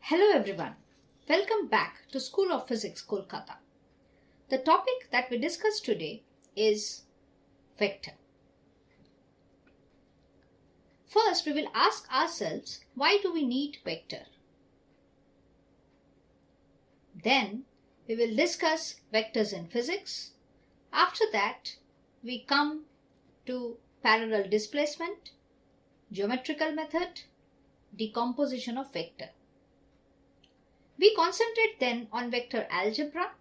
Hello everyone, welcome back to School of Physics, Kolkata. The topic that we discuss today is vector. First, we will ask ourselves, why do we need vector? Then, we will discuss vectors in physics. After that, we come to parallel displacement, geometrical method, decomposition of vector. We concentrate then on vector algebra,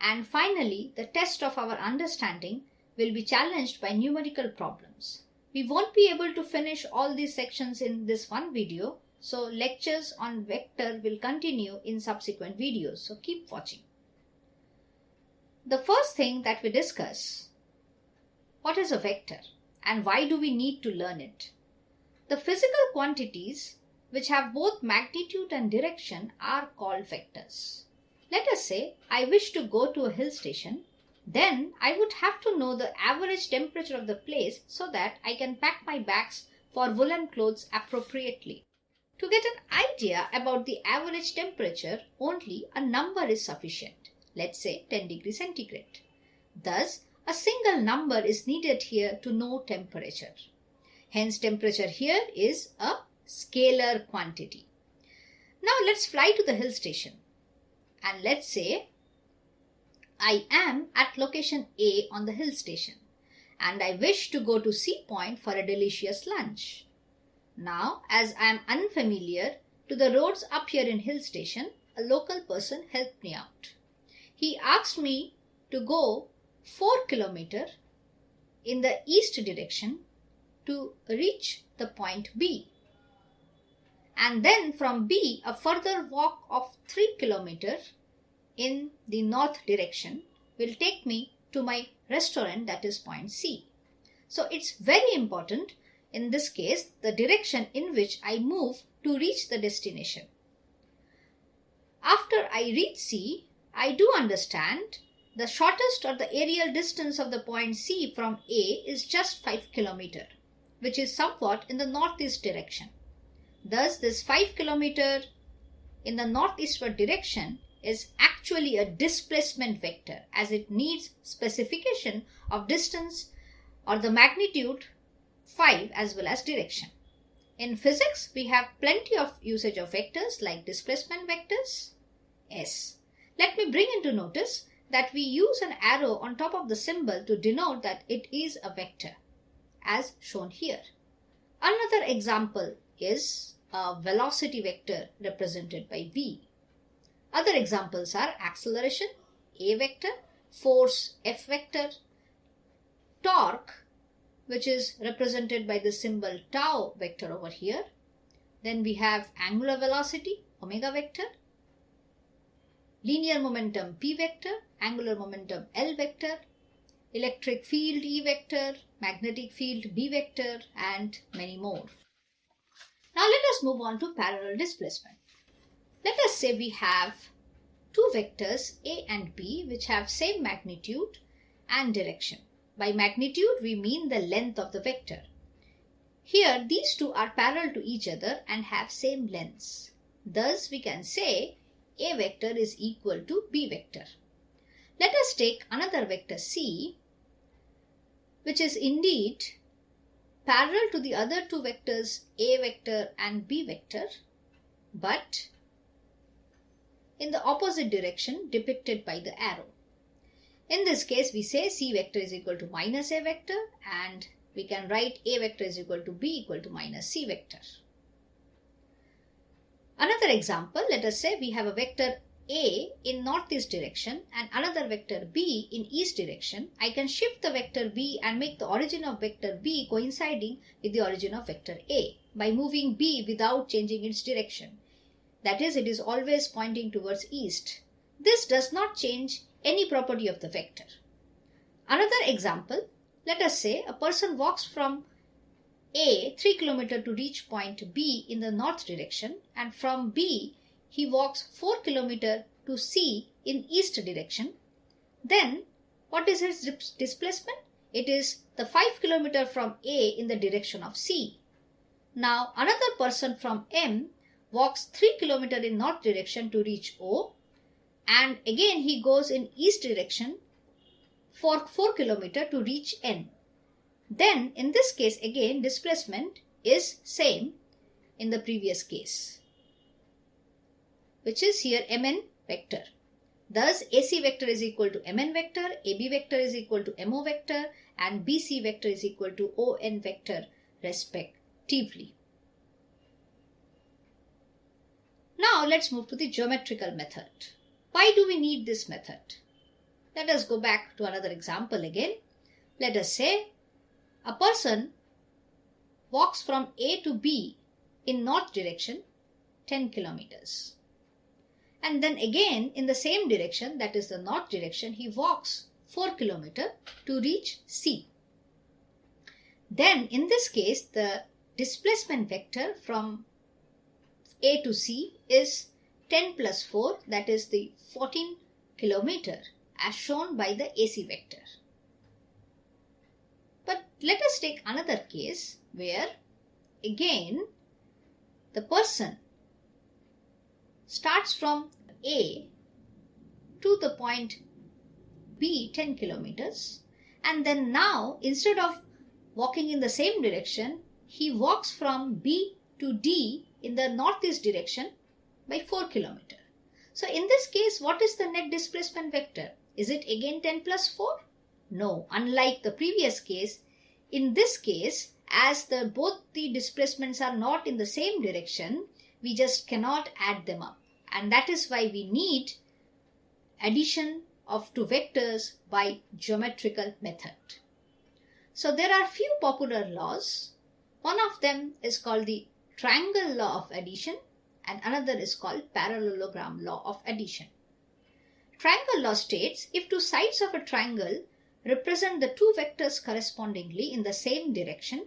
and finally the test of our understanding will be challenged by numerical problems. We won't be able to finish all these sections in this one video, so lectures on vector will continue in subsequent videos, so keep watching. The first thing that we discuss, what is a vector and why do we need to learn it? The physical quantities which have both magnitude and direction are called vectors. Let us say I wish to go to a hill station, then I would have to know the average temperature of the place so that I can pack my bags for woolen clothes appropriately. To get an idea about the average temperature, only a number is sufficient. Let's say 10 degrees centigrade. Thus, a single number is needed here to know temperature. Hence, temperature here is a scalar quantity. Now let's fly to the hill station and let's say I am at location A on the hill station and I wish to go to C point for a delicious lunch. Now, as I am unfamiliar to the roads up here in hill station, a local person helped me out. He asked me to go 4 km in the east direction to reach the point B. And then from B, a further walk of 3 km in the north direction will take me to my restaurant, that is point C. So it's very important in this case the direction in which I move to reach the destination. After I reach C, I do understand the shortest or the aerial distance of the point C from A is just 5 km, which is somewhat in the northeast direction. Thus, this 5 km in the northeastward direction is actually a displacement vector as it needs specification of distance or the magnitude 5 as well as direction. In physics, we have plenty of usage of vectors like displacement vectors, S. Let me bring into notice that we use an arrow on top of the symbol to denote that it is a vector, as shown here. Another example is a velocity vector represented by V. Other examples are acceleration, A vector, force, F vector, torque, which is represented by the symbol tau vector over here. Then we have angular velocity, omega vector, linear momentum P vector, angular momentum L vector, electric field E vector, magnetic field B vector, and many more. Now let us move on to parallel displacement. Let us say we have two vectors A and B which have same magnitude and direction. By magnitude we mean the length of the vector. Here these two are parallel to each other and have same lengths. Thus we can say A vector is equal to B vector. Let us take another vector C, which is indeed parallel to the other two vectors A vector and B vector, but in the opposite direction depicted by the arrow. In this case, we say C vector is equal to minus A vector, and we can write A vector is equal to B equal to minus C vector. Another example, let us say we have a vector A in northeast direction and another vector B in east direction. I can shift the vector B and make the origin of vector B coinciding with the origin of vector A by moving B without changing its direction. That is, it is always pointing towards east. This does not change any property of the vector. Another example, let us say a person walks from A 3 km to reach point B in the north direction, and from B he walks 4 km to C in east direction. Then what is his displacement? It is the 5 km from A in the direction of C. Now another person from M walks 3 km in north direction to reach O, and again he goes in east direction for 4 km to reach N. Then in this case again displacement is same in the previous case, which is here Mn vector. Thus AC vector is equal to Mn vector, AB vector is equal to Mo vector, and BC vector is equal to On vector respectively. Now let's move to the geometrical method. Why do we need this method? Let us go back to another example again. Let us say a person walks from A to B in north direction 10 kilometers. And then again in the same direction, that is the north direction, he walks 4 kilometers to reach C. Then in this case the displacement vector from A to C is 10 plus 4, that is the 14 kilometer as shown by the AC vector. But let us take another case where again the person starts from A to the point B 10 kilometers, and then now instead of walking in the same direction, he walks from B to D in the northeast direction by 4 kilometers. So in this case, what is the net displacement vector? Is it again 10 plus 4? No, unlike the previous case, in this case, as both the displacements are not in the same direction, we just cannot add them up. And that is why we need addition of two vectors by geometrical method. So there are few popular laws. One of them is called the triangle law of addition, and another is called parallelogram law of addition. Triangle law states if two sides of a triangle represent the two vectors correspondingly in the same direction,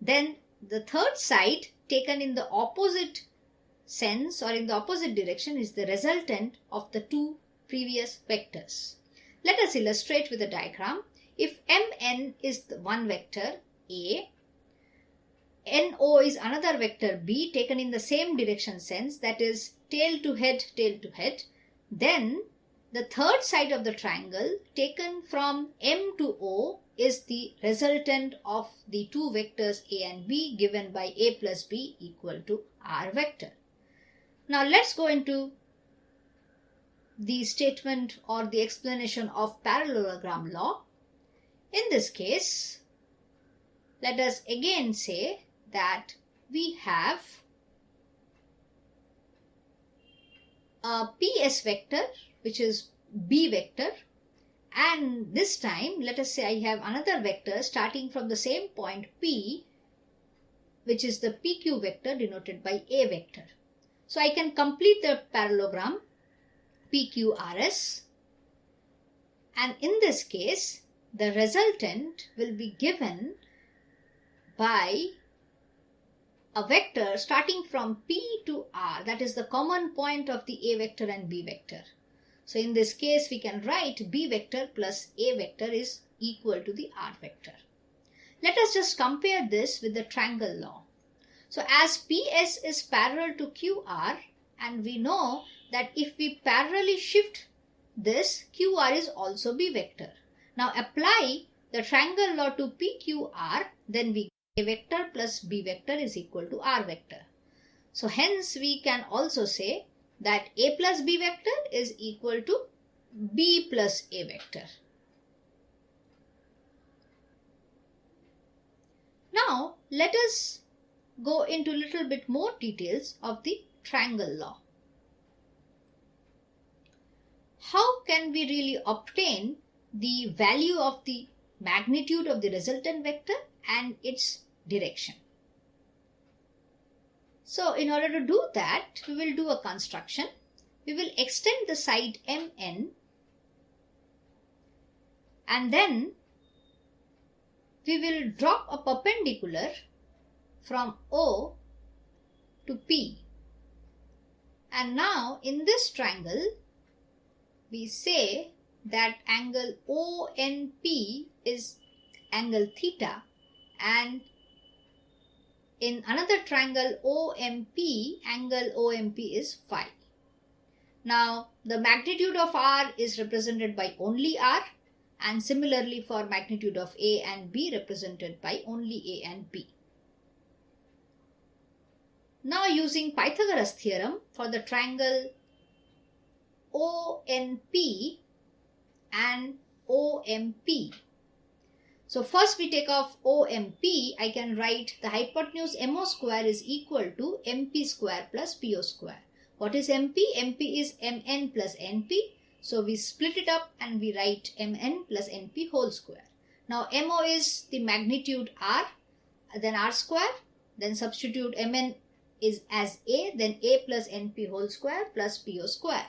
then the third side taken in the opposite sense or in the opposite direction is the resultant of the two previous vectors. Let us illustrate with a diagram. If Mn is the one vector A, No is another vector B taken in the same direction sense, that is tail to head, then the third side of the triangle taken from M to O is the resultant of the two vectors A and B given by A plus B equal to R vector. Now let's go into the statement or the explanation of parallelogram law. In this case, let us again say that we have a PS vector which is B vector, and this time let us say I have another vector starting from the same point P, which is the PQ vector denoted by A vector. So I can complete the parallelogram PQRS, and in this case the resultant will be given by a vector starting from P to R, that is the common point of the A vector and B vector. So in this case we can write B vector plus A vector is equal to the R vector. Let us just compare this with the triangle law. So as PS is parallel to QR, and we know that if we parallelly shift this, QR is also B vector. Now apply the triangle law to PQR, then we get A vector plus B vector is equal to R vector. So hence we can also say that A plus B vector is equal to B plus A vector. Now let us go into a little bit more details of the triangle law. How can we really obtain the value of the magnitude of the resultant vector and its direction? So in order to do that, we will do a construction. We will extend the side Mn, and then we will drop a perpendicular from O to P. And now in this triangle, we say that angle ONP is angle theta, and in another triangle OMP, angle OMP is phi. Now the magnitude of R is represented by only R, and similarly for magnitude of A and B represented by only A and B. Now using Pythagoras theorem for the triangle ONP and OMP. So first we take off OMP. I can write the hypotenuse MO square is equal to MP square plus PO square. What is MP? MP is MN plus NP. So we split it up and we write MN plus NP whole square. Now MO is the magnitude R, then R square, then substitute MN is as A, then A plus NP whole square plus PO square.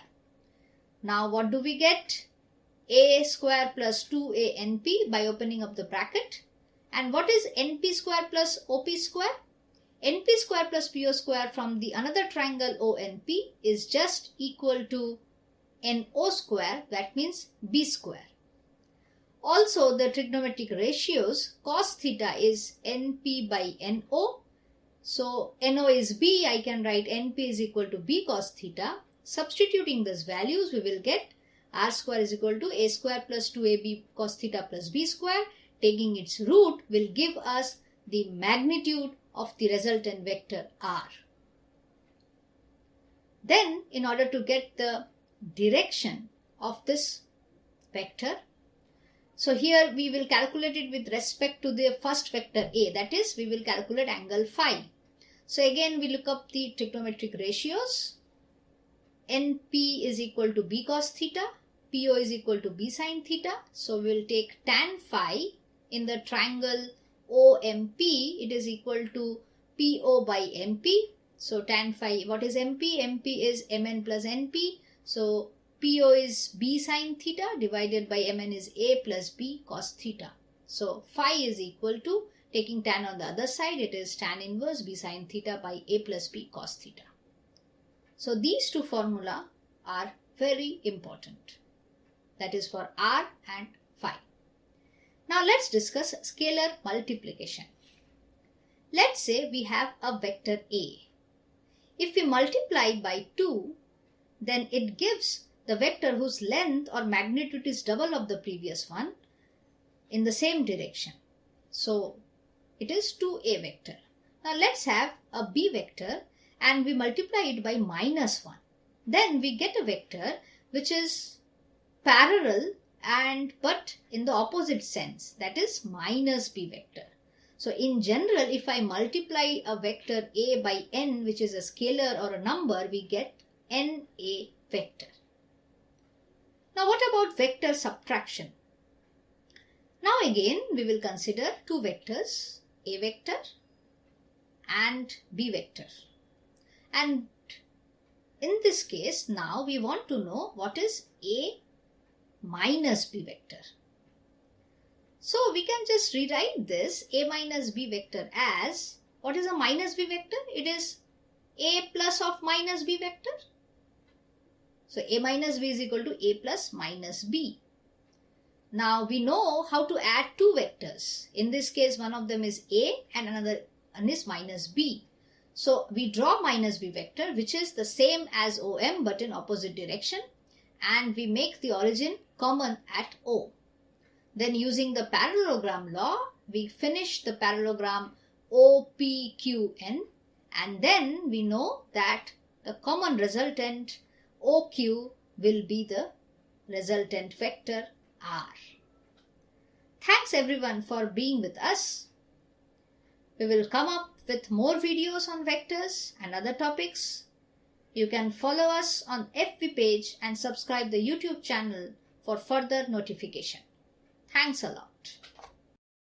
Now what do we get? A square plus 2A NP by opening up the bracket. And what is NP square plus OP square? NP square plus PO square from the another triangle ONP is just equal to NO square, that means B square. Also the trigonometric ratios, cos theta is NP by NO. So NO is B, I can write NP is equal to B cos theta. Substituting these values, we will get R square is equal to A square plus 2AB cos theta plus B square. Taking its root will give us the magnitude of the resultant vector R. Then in order to get the direction of this vector, so here we will calculate it with respect to the first vector A, that is we will calculate angle phi. So again we look up the trigonometric ratios. NP is equal to B cos theta, PO is equal to B sin theta. So we will take tan phi in the triangle OMP, it is equal to PO by MP. So tan phi, what is MP? MP is MN plus NP. So PO is B sin theta divided by MN is A plus B cos theta. So phi is equal to, taking tan on the other side, it is tan inverse B sin theta by A plus B cos theta. So these two formula are very important. That is for R and phi. Now let's discuss scalar multiplication. Let's say we have a vector A. If we multiply by 2, then it gives the vector whose length or magnitude is double of the previous one in the same direction. So it is 2A vector. Now let's have a B vector and we multiply it by -1. Then we get a vector which is parallel and but in the opposite sense, that is -B vector. So in general, if I multiply a vector A by n, which is a scalar or a number, we get NA vector. Now what about vector subtraction? Now again we will consider two vectors, A vector and B vector. And in this case, now we want to know what is A minus B vector. So we can just rewrite this A minus B vector as, what is a minus B vector? It is A plus of minus B vector. So A minus B is equal to A plus minus B. Now we know how to add two vectors. In this case, one of them is A and another one is minus B. So we draw minus B vector, which is the same as OM but in opposite direction, and we make the origin common at O. Then using the parallelogram law, we finish the parallelogram OPQN, and then we know that the common resultant OQ will be the resultant vector R. Thanks everyone for being with us. We will come up with more videos on vectors and other topics. You can follow us on FB page and subscribe the YouTube channel for further notification. Thanks a lot.